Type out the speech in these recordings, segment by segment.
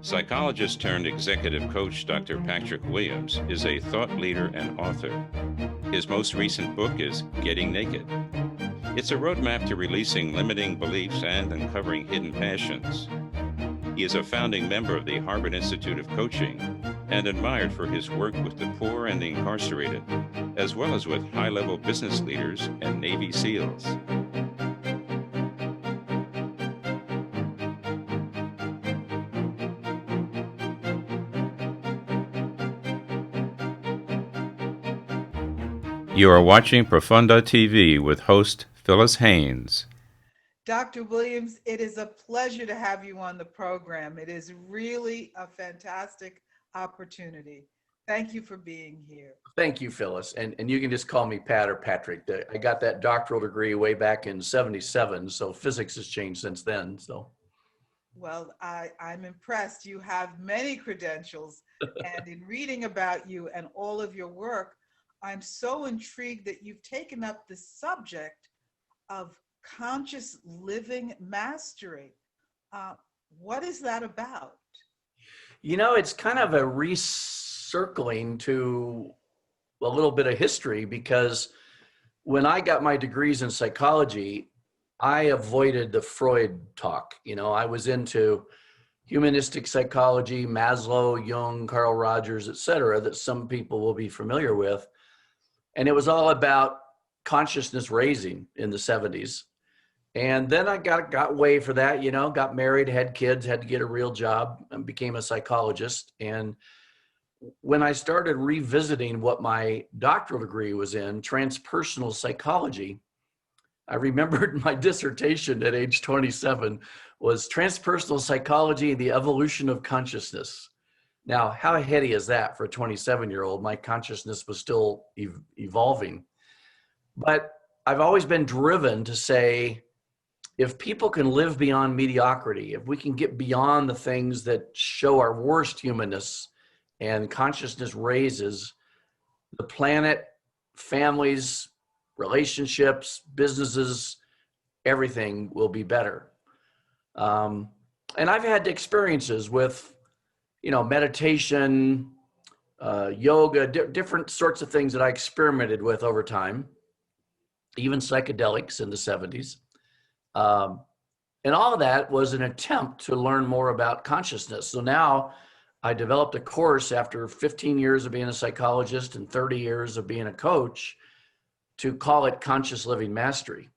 Psychologist turned executive coach Dr. Patrick Williams is a thought leader and author. His most recent book is Getting Naked. It's a roadmap to releasing limiting beliefs and uncovering hidden passions. He is a founding member of the Harvard Institute of Coaching and admired for his work with the poor and the incarcerated, as well as with high-level business leaders and Navy SEALs. You are watching Profonde TV with host Phyllis Haynes. Dr. Williams, it is a pleasure to have you on the program. It is really a fantastic opportunity. Thank you for being here. Thank you, Phyllis. And you can just call me Pat or Patrick. I got that doctoral degree way back in '77, so physics has changed since then. So, well, I'm impressed. You have many credentials, and in reading about you and all of your work, I'm so intrigued that you've taken up the subject of conscious living mastery. What is that about? You know, it's kind of a recircling to a little bit of history, because when I got my degrees in psychology, I avoided the Freud talk. You know, I was into humanistic psychology, Maslow, Jung, Carl Rogers, et cetera, that some people will be familiar with. And it was all about consciousness raising in the 70s. And then I got way for that, you know, got married, had kids, had to get a real job, and became a psychologist. And when I started revisiting what my doctoral degree was in, transpersonal psychology, I remembered my dissertation at age 27 was transpersonal psychology and the evolution of consciousness. Now, how heady is that for a 27-year-old? My consciousness was still evolving. But I've always been driven to say, if people can live beyond mediocrity, if we can get beyond the things that show our worst humanness and consciousness raises, the planet, families, relationships, businesses, everything will be better. And I've had experiences with, you know, meditation, yoga, different sorts of things that I experimented with over time, even psychedelics in the 70s. And all of that was an attempt to learn more about consciousness. So now I developed a course after 15 years of being a psychologist and 30 years of being a coach to call it Conscious Living Mastery.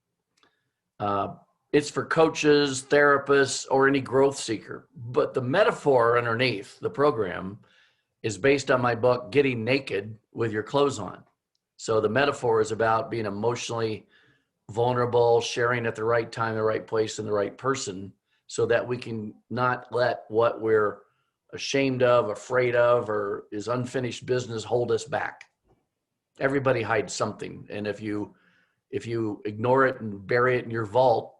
It's for coaches, therapists, or any growth seeker. But the metaphor underneath the program is based on my book, Getting Naked with Your Clothes On. So the metaphor is about being emotionally vulnerable, sharing at the right time, the right place, and the right person, so that we can not let what we're ashamed of, afraid of, or is unfinished business hold us back. Everybody hides something. And if you ignore it and bury it in your vault,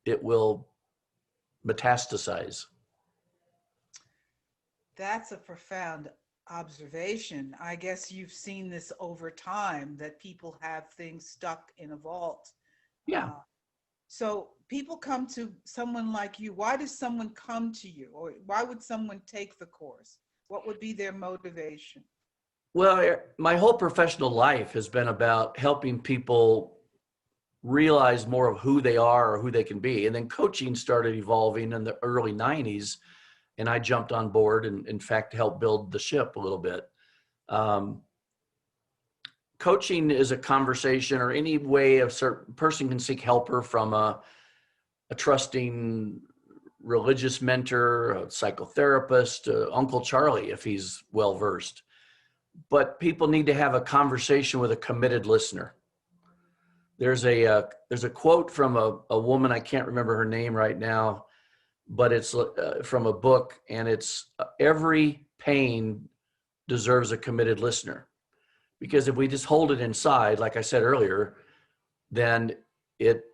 it will metastasize. That's a profound observation. I guess you've seen this over time, that people have things stuck in a vault. Yeah. So people come to someone like you. Why does someone come to you? Or why would someone take the course? What would be their motivation? Well, my whole professional life has been about helping people realize more of who they are or who they can be. And then coaching started evolving in the early 90s, and I jumped on board and, in fact, helped build the ship a little bit. Coaching is a conversation, or any way a certain person can seek help from a trusting religious mentor, a psychotherapist, Uncle Charlie, if he's well-versed. But people need to have a conversation with a committed listener. There's a quote from a woman, I can't remember her name right now, but it's from a book, and it's every pain deserves a committed listener. Because if we just hold it inside, like I said earlier, then it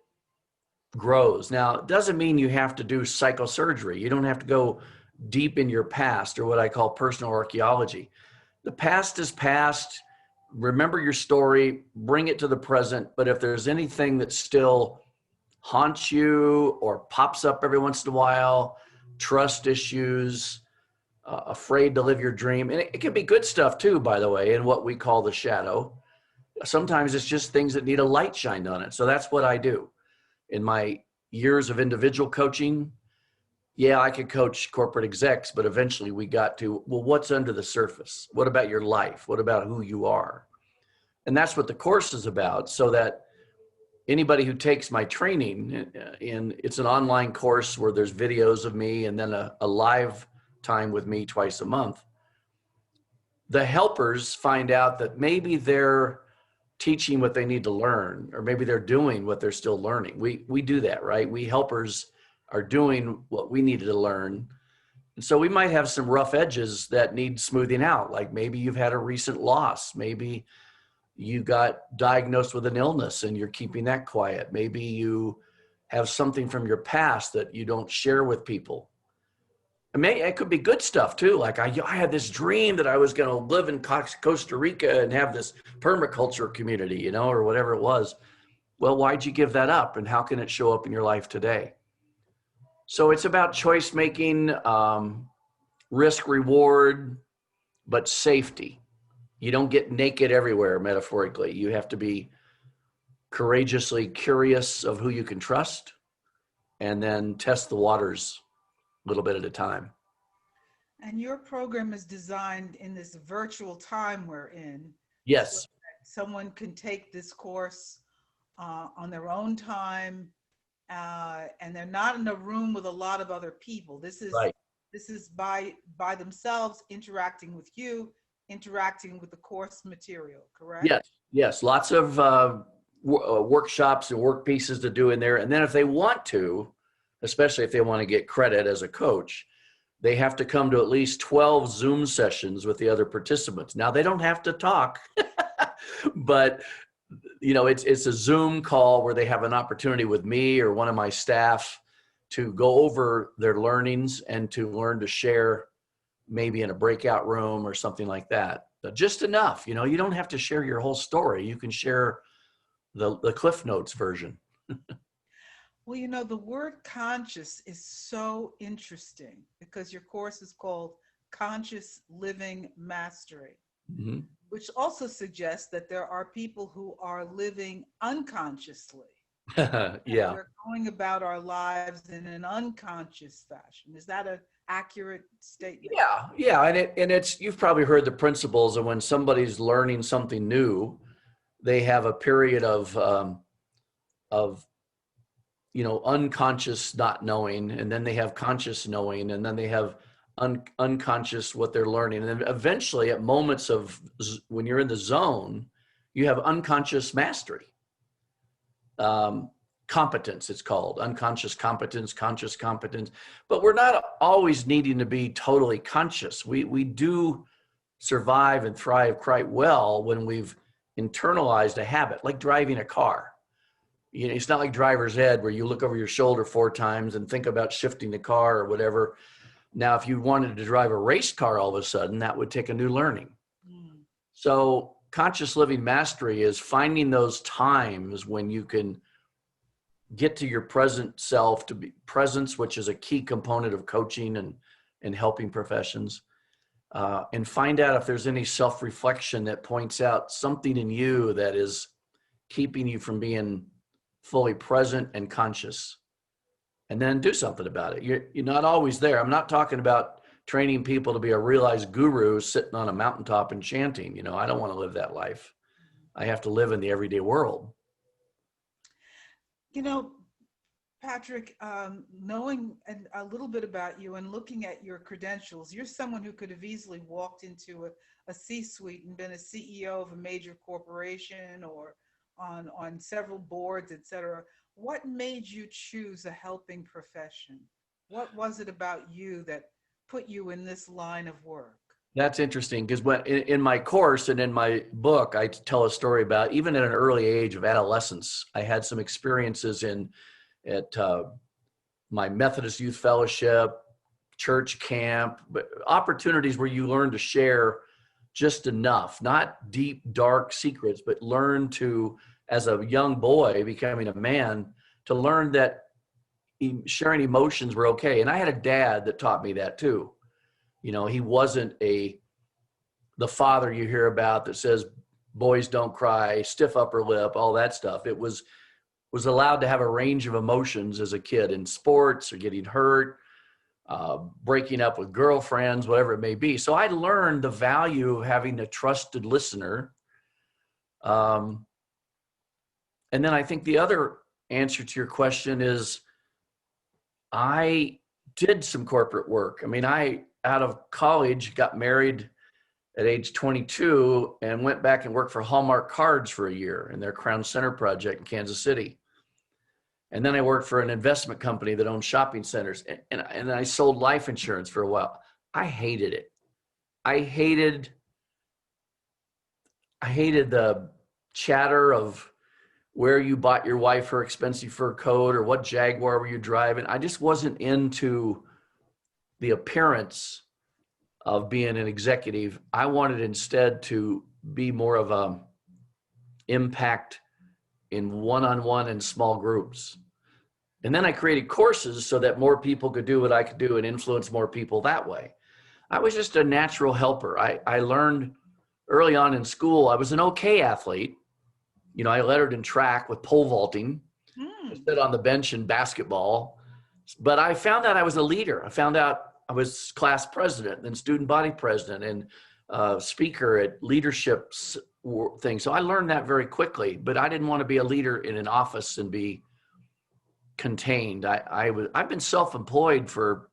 grows. Now, it doesn't mean you have to do psychosurgery. You don't have to go deep in your past, or what I call personal archaeology. The past is past. Remember your story, bring it to the present. But if there's anything that still haunts you or pops up every once in a while, trust issues, afraid to live your dream. And it can be good stuff too, by the way, in what we call the shadow. Sometimes it's just things that need a light shined on it. So that's what I do. In my years of individual coaching, yeah, I could coach corporate execs, but eventually we got to, well, what's under the surface? What about your life? What about who you are? And that's what the course is about, so that anybody who takes my training, and it's an online course where there's videos of me and then a live time with me twice a month, the helpers find out that maybe they're teaching what they need to learn, or maybe they're doing what they're still learning. We do that, right? We helpers are doing what we needed to learn. And so we might have some rough edges that need smoothing out. Like maybe you've had a recent loss. Maybe you got diagnosed with an illness and you're keeping that quiet. Maybe you have something from your past that you don't share with people. I mean, it could be good stuff too. Like I had this dream that I was going to live in Costa Rica and have this permaculture community, you know, or whatever it was. Well, why'd you give that up? And how can it show up in your life today? So it's about choice making, risk reward, but safety. You don't get naked everywhere, metaphorically. You have to be courageously curious of who you can trust, and then test the waters a little bit at a time. And your program is designed in this virtual time we're in. Yes. So someone can take this course on their own time, and they're not in a room with a lot of other people. This is Right. This is by themselves, interacting with you, interacting with the course material, correct? Yes. Lots of workshops and work pieces to do in there. And then if they want to, especially if they want to get credit as a coach, they have to come to at least 12 Zoom sessions with the other participants. Now, they don't have to talk, but you know, it's a Zoom call where they have an opportunity with me or one of my staff to go over their learnings and to learn to share, maybe in a breakout room or something like that. But just enough, you know, you don't have to share your whole story. You can share the Cliff Notes version. Well, you know, the word conscious is so interesting because your course is called Conscious Living Mastery, Mm-hmm. which also suggests that there are people who are living unconsciously. Yeah. We're going about our lives in an unconscious fashion. Is that an accurate statement? Yeah. And it's, you've probably heard the principles of when somebody's learning something new, they have a period of, you know, unconscious not knowing, and then they have conscious knowing, and then they have unconscious what they're learning. And then eventually at moments of when you're in the zone, you have unconscious mastery. Competence, it's called unconscious competence, conscious competence, but we're not always needing to be totally conscious. We do survive and thrive quite well when we've internalized a habit, like driving a car. You know, it's not like driver's ed where you look over your shoulder 4 times and think about shifting the car or whatever. Now, if you wanted to drive a race car all of a sudden, that would take a new learning. So conscious living mastery is finding those times when you can get to your present self, to be presence, which is a key component of coaching and helping professions, and find out if there's any self-reflection that points out something in you that is keeping you from being fully present and conscious, and then do something about it. You're not always there. I'm not talking about training people to be a realized guru sitting on a mountaintop and chanting. You know, I don't want to live that life. I have to live in the everyday world. You know, Patrick, knowing a little bit about you and looking at your credentials, you're someone who could have easily walked into a C-suite and been a CEO of a major corporation or on several boards, et cetera. What made you choose a helping profession? What was it about you that put you in this line of work? That's interesting because when in my course and in my book, I tell a story about even at an early age of adolescence, I had some experiences at my Methodist Youth Fellowship, church camp, but opportunities where you learn to share just enough, not deep, dark secrets, but learn to, as a young boy becoming a man, to learn that sharing emotions were okay. And I had a dad that taught me that too. He wasn't the father you hear about that says, boys don't cry, stiff upper lip, all that stuff. It was allowed to have a range of emotions as a kid in sports or getting hurt, breaking up with girlfriends, whatever it may be. So I learned the value of having a trusted listener. And then I think the other answer to your question is I did some corporate work. I mean, I, out of college, got married at age 22 and went back and worked for Hallmark Cards for a year in their Crown Center project in Kansas City. And then I worked for an investment company that owned shopping centers, and I sold life insurance for a while. I hated it. I hated the chatter of where you bought your wife her expensive fur coat or what Jaguar were you driving. I just wasn't into the appearance of being an executive. I wanted instead to be more of a impact in one-on-one and small groups. And then I created courses so that more people could do what I could do and influence more people that way. I was just a natural helper. I learned early on in school, I was an okay athlete. I lettered in track with pole vaulting. I stood on the bench in basketball. But I found out I was a leader. I found out I was class president and student body president and speaker at leadership things. So I learned that very quickly, but I didn't want to be a leader in an office and be contained. I've been self-employed for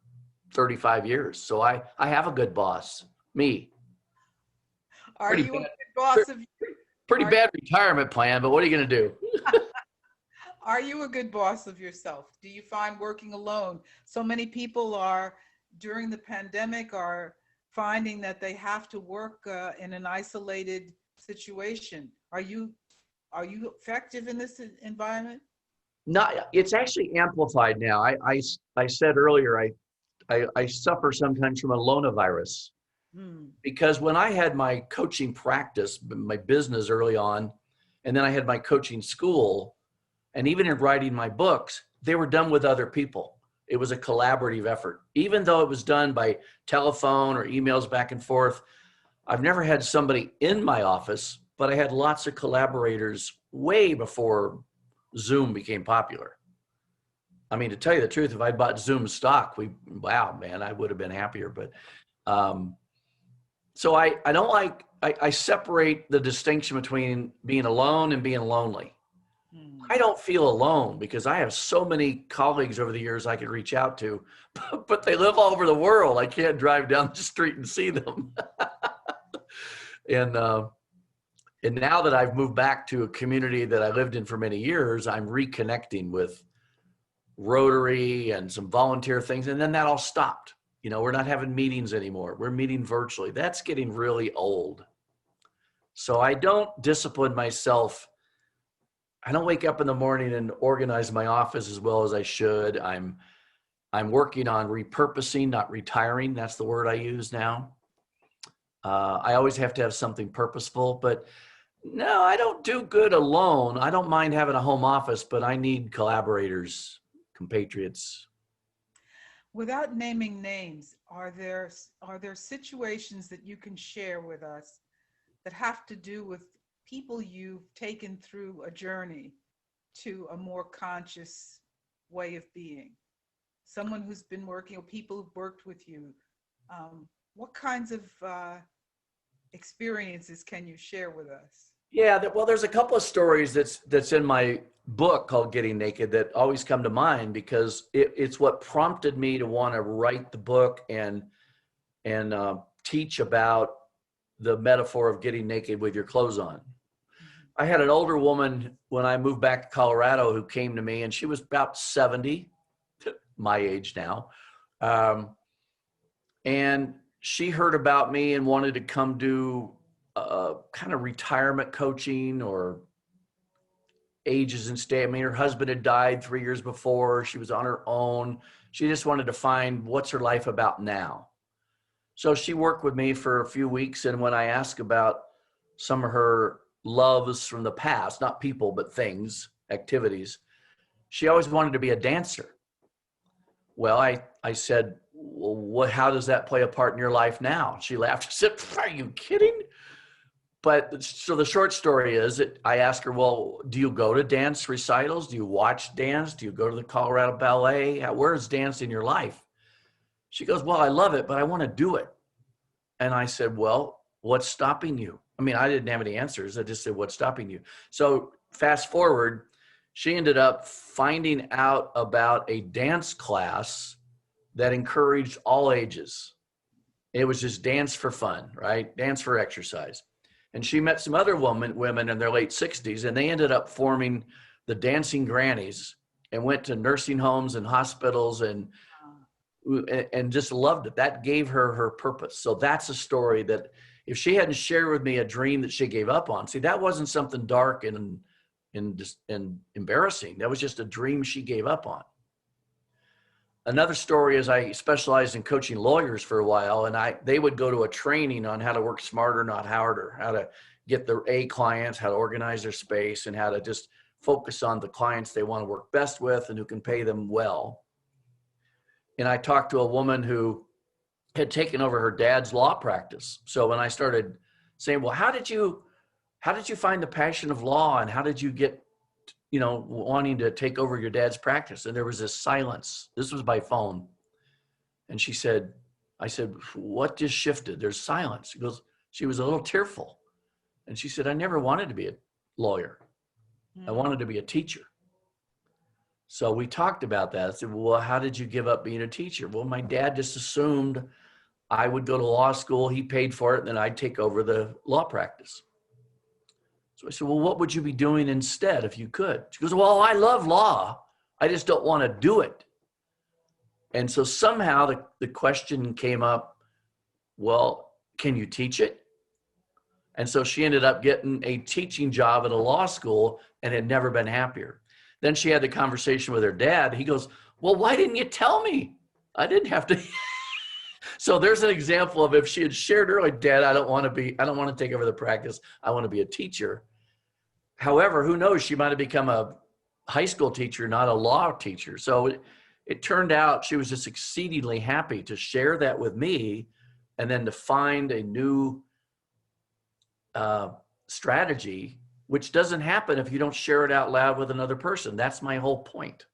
35 years. So I have a good boss, me. Are you a good boss of Pretty bad retirement plan, but what are you going to do? Are you a good boss of yourself? Do you find working alone? So many people are, during the pandemic, are finding that they have to work in an isolated situation. Are you effective in this environment? No, it's actually amplified now. I said earlier, I suffer sometimes from a lonavirus. Because when I had my coaching practice, my business early on, and then I had my coaching school, and even in writing my books, they were done with other people. It was a collaborative effort. Even though it was done by telephone or emails back and forth, I've never had somebody in my office, but I had lots of collaborators way before Zoom became popular. I mean, to tell you the truth, if I'd bought Zoom stock, wow, man, I would have been happier. But so I don't like, I separate the distinction between being alone and being lonely. I don't feel alone because I have so many colleagues over the years I could reach out to, but they live all over the world. I can't drive down the street and see them. And now that I've moved back to a community that I lived in for many years, I'm reconnecting with Rotary and some volunteer things. And then that all stopped. We're not having meetings anymore. We're meeting virtually. That's getting really old. So I don't discipline myself. I don't wake up in the morning and organize my office as well as I should. I'm working on repurposing, not retiring. That's the word I use now. I always have to have something purposeful, but no, I don't do good alone. I don't mind having a home office, but I need collaborators, compatriots. Without naming names, are there situations that you can share with us that have to do with people you've taken through a journey to a more conscious way of being? Someone who's been working, or people who've worked with you. What kinds of experiences can you share with us? Yeah, well, there's a couple of stories that's in my book called Getting Naked that always come to mind because it's what prompted me to want to write the book and teach about the metaphor of getting naked with your clothes on. I had an older woman when I moved back to Colorado who came to me, and she was about 70, my age now. And she heard about me and wanted to come do kind of retirement coaching or ages and stay. I mean, her husband had died 3 years before. She was on her own. She just wanted to find what's her life about now. So she worked with me for a few weeks. And when I asked about some of her loves from the past, not people, but things, activities, she always wanted to be a dancer. Well, I said, well, how does that play a part in your life now? She laughed. She said, are you kidding? But so the short story is that I asked her, well, do you go to dance recitals? Do you watch dance? Do you go to the Colorado Ballet? Where is dance in your life? She goes, well, I love it, but I want to do it. And I said, well, what's stopping you? I mean, I didn't have any answers. I just said, what's stopping you? So fast forward, she ended up finding out about a dance class that encouraged all ages. It was just dance for fun, right? Dance for exercise. And she met some other women in their late 60s, and they ended up forming the Dancing Grannies and went to nursing homes and hospitals and just loved it. That gave her her purpose. So that's a story that if she hadn't shared with me a dream that she gave up on, see, that wasn't something dark and embarrassing. That was just a dream she gave up on. Another story is I specialized in coaching lawyers for a while, and they would go to a training on how to work smarter, not harder, how to get their A clients, how to organize their space, and how to just focus on the clients they want to work best with and who can pay them well. And I talked to a woman who had taken over her dad's law practice. So when I started saying, well, how did you find the passion of law, and how did you get wanting to take over your dad's practice? And there was this silence. This was by phone. And I said, what just shifted? There's silence. She was a little tearful. And she said, I never wanted to be a lawyer. I wanted to be a teacher. So we talked about that. I said, well, how did you give up being a teacher? Well, my dad just assumed I would go to law school. He paid for it, and then I'd take over the law practice. So I said, well, what would you be doing instead if you could? She goes, well, I love law. I just don't want to do it. And so somehow the question came up, well, can you teach it? And so she ended up getting a teaching job at a law school and had never been happier. Then she had the conversation with her dad. He goes, well, why didn't you tell me? I didn't have to. So there's an example of if she had shared early, Dad, I don't want to take over the practice. I want to be a teacher. However, who knows? She might have become a high school teacher, not a law teacher. So it turned out she was just exceedingly happy to share that with me, and then to find a new strategy, which doesn't happen if you don't share it out loud with another person. That's my whole point.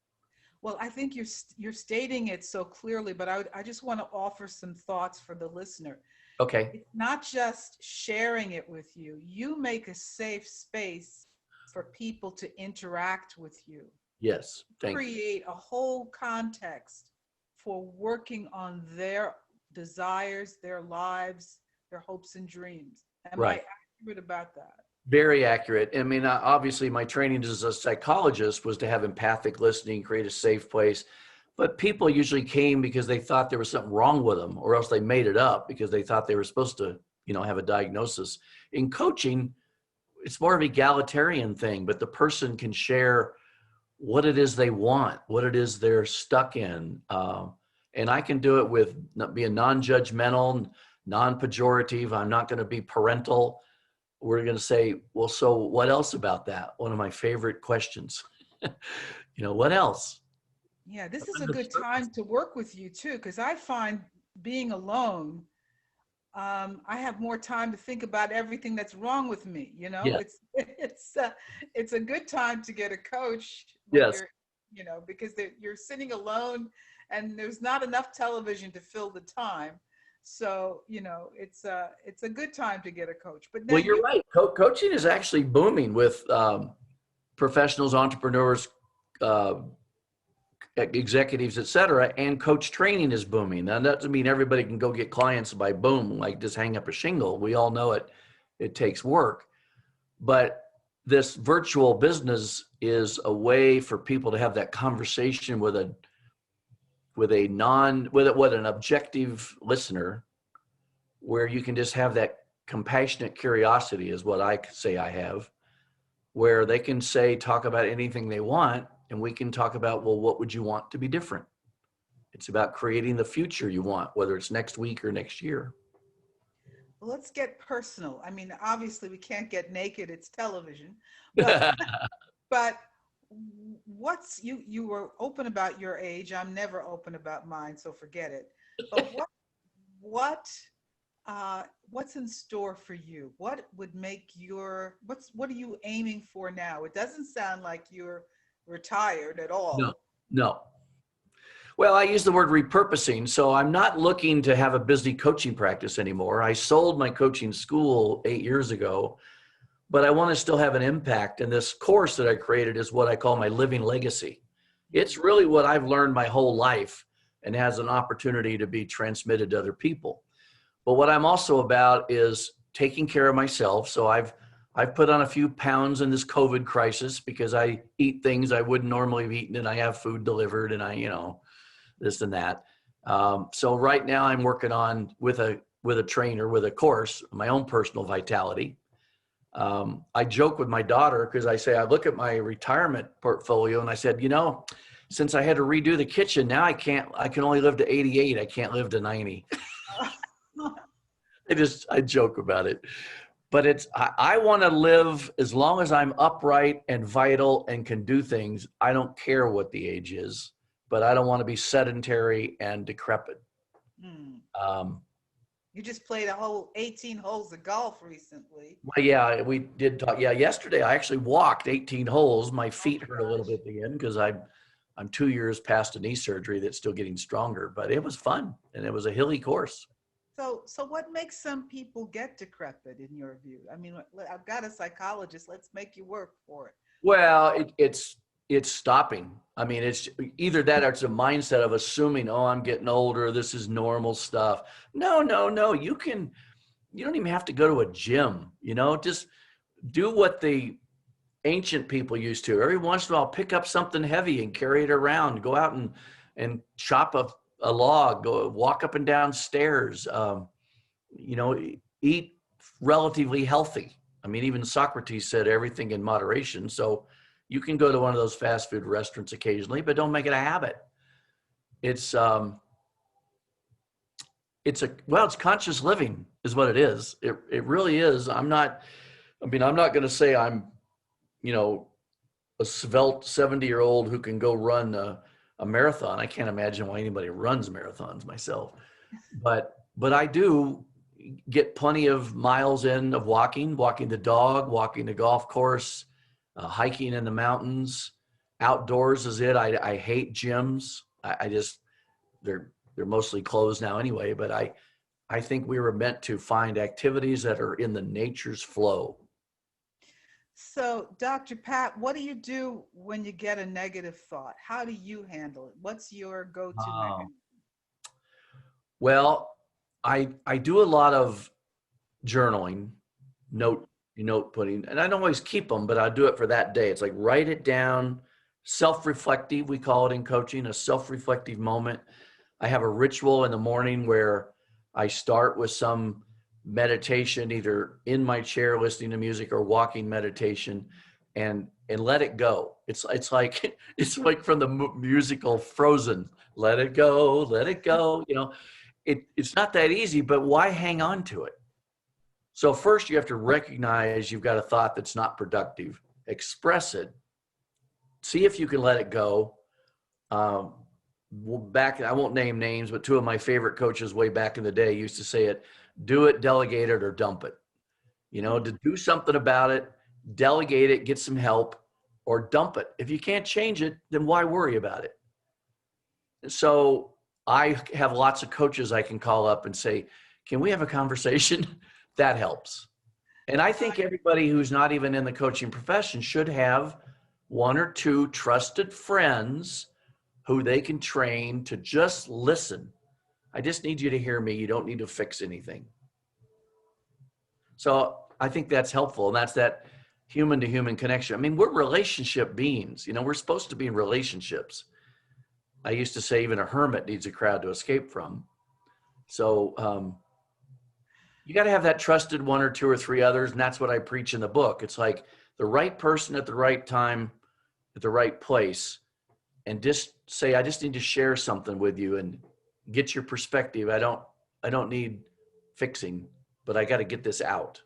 Well, I think you're stating it so clearly, but I just want to offer some thoughts for the listener. Okay. It's not just sharing it with you. You make a safe space for people to interact with you. Yes. Thank you. Create a whole context for working on their desires, their lives, their hopes and dreams. Am I accurate about that? Very accurate. I mean, obviously my training as a psychologist was to have empathic listening, create a safe place. But people usually came because they thought there was something wrong with them, or else they made it up because they thought they were supposed to, have a diagnosis. In coaching, it's more of an egalitarian thing, but the person can share what it is they want, what it is they're stuck in. And I can do it with being non-judgmental, non-pejorative. I'm not going to be parental. We're going to say, well, so what else about that? One of my favorite questions. What else? Yeah, this is a good time to work with you too, because I find being alone, I have more time to think about everything that's wrong with me. Yeah. It's a good time to get a coach. Yes. Because you're sitting alone, and there's not enough television to fill the time. So, it's a good time to get a coach. But Well, you're right. Coaching is actually booming with professionals, entrepreneurs, executives, et cetera, and coach training is booming. Now, that doesn't mean everybody can go get clients by boom, like just hang up a shingle. We all know it takes work. But this virtual business is a way for people to have that conversation with an objective listener, where you can just have that compassionate curiosity is what I say I have, where they can talk about anything they want, and we can talk about, well, what would you want to be different? It's about creating the future you want, whether it's next week or next year. Well, let's get personal. I mean, obviously we can't get naked, it's television, but you were open about your age. I'm never open about mine, so forget it. But what what's in store for you? What would make what are you aiming for now? It doesn't sound like you're retired at No, all. no. Well, I use the word repurposing. So I'm not looking to have a busy coaching practice anymore. I sold my coaching school 8 years ago, but I want to still have an impact. And this course that I created is what I call my living legacy. It's really what I've learned my whole life and has an opportunity to be transmitted to other people. But what I'm also about is taking care of myself. So I've put on a few pounds in this COVID crisis because I eat things I wouldn't normally have eaten, and I have food delivered, and this and that. So right now I'm working on with a trainer, with a course, my own personal vitality. I joke with my daughter because I look at my retirement portfolio and I said, since I had to redo the kitchen, now I can only live to 88. I can't live to 90. I joke about it, but I want to live as long as I'm upright and vital and can do things. I don't care what the age is, but I don't want to be sedentary and decrepit. Hmm. Um, You just played a whole 18 holes of golf recently. well, yeah, we did talk. Yeah, yesterday I actually walked 18 holes. My Oh feet my hurt a little gosh. bit at the end because I'm 2 years past a knee surgery that's still getting stronger, but it was fun and it was a hilly course. So what makes some people get decrepit in your view? I mean, I've got a psychologist. Let's make you work for it. Well, it's stopping. I mean, it's either that or it's a mindset of assuming, oh, I'm getting older. This is normal stuff. No, no, no. You don't even have to go to a gym. Just do what the ancient people used to. Every once in a while, pick up something heavy and carry it around. Go out and chop a log. Go walk up and down stairs. Eat relatively healthy. I mean, even Socrates said everything in moderation. So you can go to one of those fast food restaurants occasionally, but don't make it a habit. It's it's conscious living is what it is. It really is. I'm not going to say I'm, a svelte 70-year-old who can go run a marathon. I can't imagine why anybody runs marathons myself, but I do get plenty of miles in of walking the dog, walking the golf course, hiking in the mountains. Outdoors is it. I hate gyms. I just, they're mostly closed now anyway, but I think we were meant to find activities that are in the nature's flow. So, Dr. Pat, what do you do when you get a negative thought? How do you handle it? What's your go-to Um, mechanism? well, I do a lot of journaling, note putting, and I don't always keep them, but I do it for that day. It's like write it down, self-reflective. We call it in coaching a self-reflective moment. I have a ritual in the morning where I start with some meditation, either in my chair listening to music or walking meditation, and let it go. It's like it's like from the musical Frozen. Let it go, let it go. It's not that easy, but why hang on to it? So first you have to recognize you've got a thought that's not productive. Express it. See if you can let it go. Um, I won't name names, but two of my favorite coaches way back in the day used to say it: do it, delegate it, or dump it. To do something about it, delegate it, get some help, or dump it. If you can't change it, then why worry about it? So I have lots of coaches I can call up and say, can we have a conversation? That helps. And I think everybody who's not even in the coaching profession should have one or two trusted friends who they can train to just listen. I just need you to hear me. You don't need to fix anything. So I think that's helpful. And that's that human to human connection. I mean, we're relationship beings. We're supposed to be in relationships. I used to say even a hermit needs a crowd to escape from. So you got to have that trusted one or two or three others. And that's what I preach in the book. It's like the right person at the right time, at the right place. And just say, I just need to share something with you and get your perspective. I don't need fixing, but I got to get this out.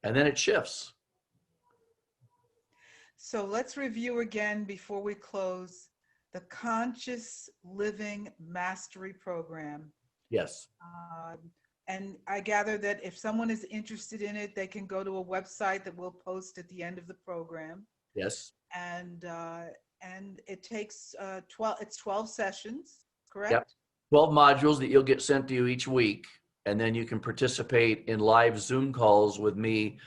And then it shifts. So let's review again before we close. the Conscious Living Mastery Program. Yes. And I gather that if someone is interested in it, they can go to a website that we'll post at the end of the program. Yes. And it takes 12 sessions, correct? Yep. 12 modules that you'll get sent to you each week. And then you can participate in live Zoom calls with me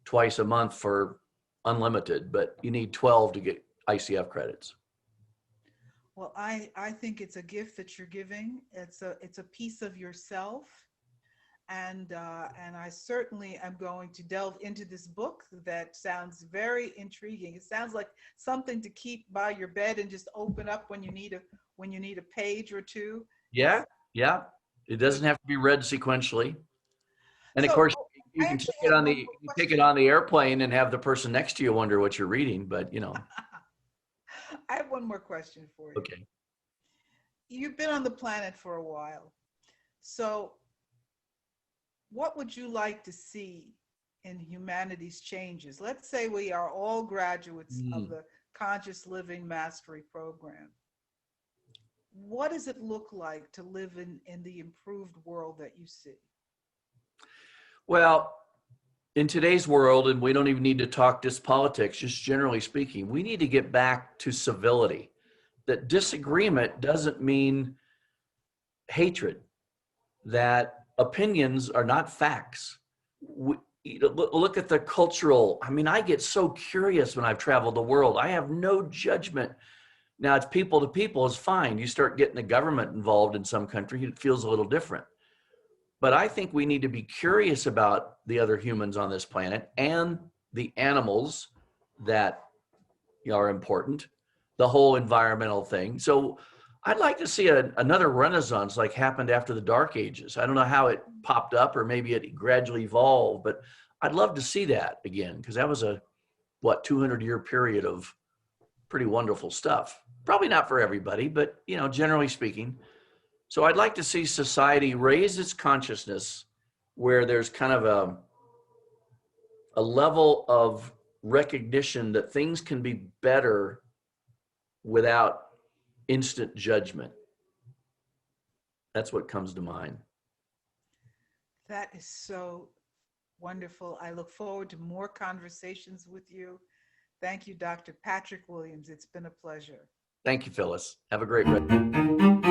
twice a month for unlimited, but you need 12 to get ICF credits. Well, I think it's a gift that you're giving. It's a piece of yourself. And I certainly am going to delve into this book that sounds very intriguing. It sounds like something to keep by your bed and just open up when you need a page or two. Yeah. Yeah. It doesn't have to be read sequentially. And of course, you can take it on the airplane and have the person next to you wonder what you're reading, but you know. I have one more question for you. Okay. You've been on the planet for a while. So what would you like to see in humanities changes? Let's say we are all graduates of the Conscious Living Mastery Program. What does it look like to live in the improved world that you see? Well, in today's world, and we don't even need to talk just politics, just generally speaking, we need to get back to civility. That disagreement doesn't mean hatred, that opinions are not facts. Look at the cultural, I mean, I get so curious when I've traveled the world. I have no judgment. Now, it's people to people is fine. You start getting the government involved in some country, it feels a little different. But I think we need to be curious about the other humans on this planet and the animals that are important, the whole environmental thing. So I'd like to see another renaissance like happened after the Dark Ages. I don't know how it popped up, or maybe it gradually evolved, but I'd love to see that again, because that was a 200-year period of pretty wonderful stuff. Probably not for everybody, but generally speaking. So I'd like to see society raise its consciousness where there's kind of a level of recognition that things can be better without instant judgment. That's what comes to mind. That is so wonderful. I look forward to more conversations with you. Thank you, Dr. Patrick Williams. It's been a pleasure. Thank you, Phyllis. Have a great rest.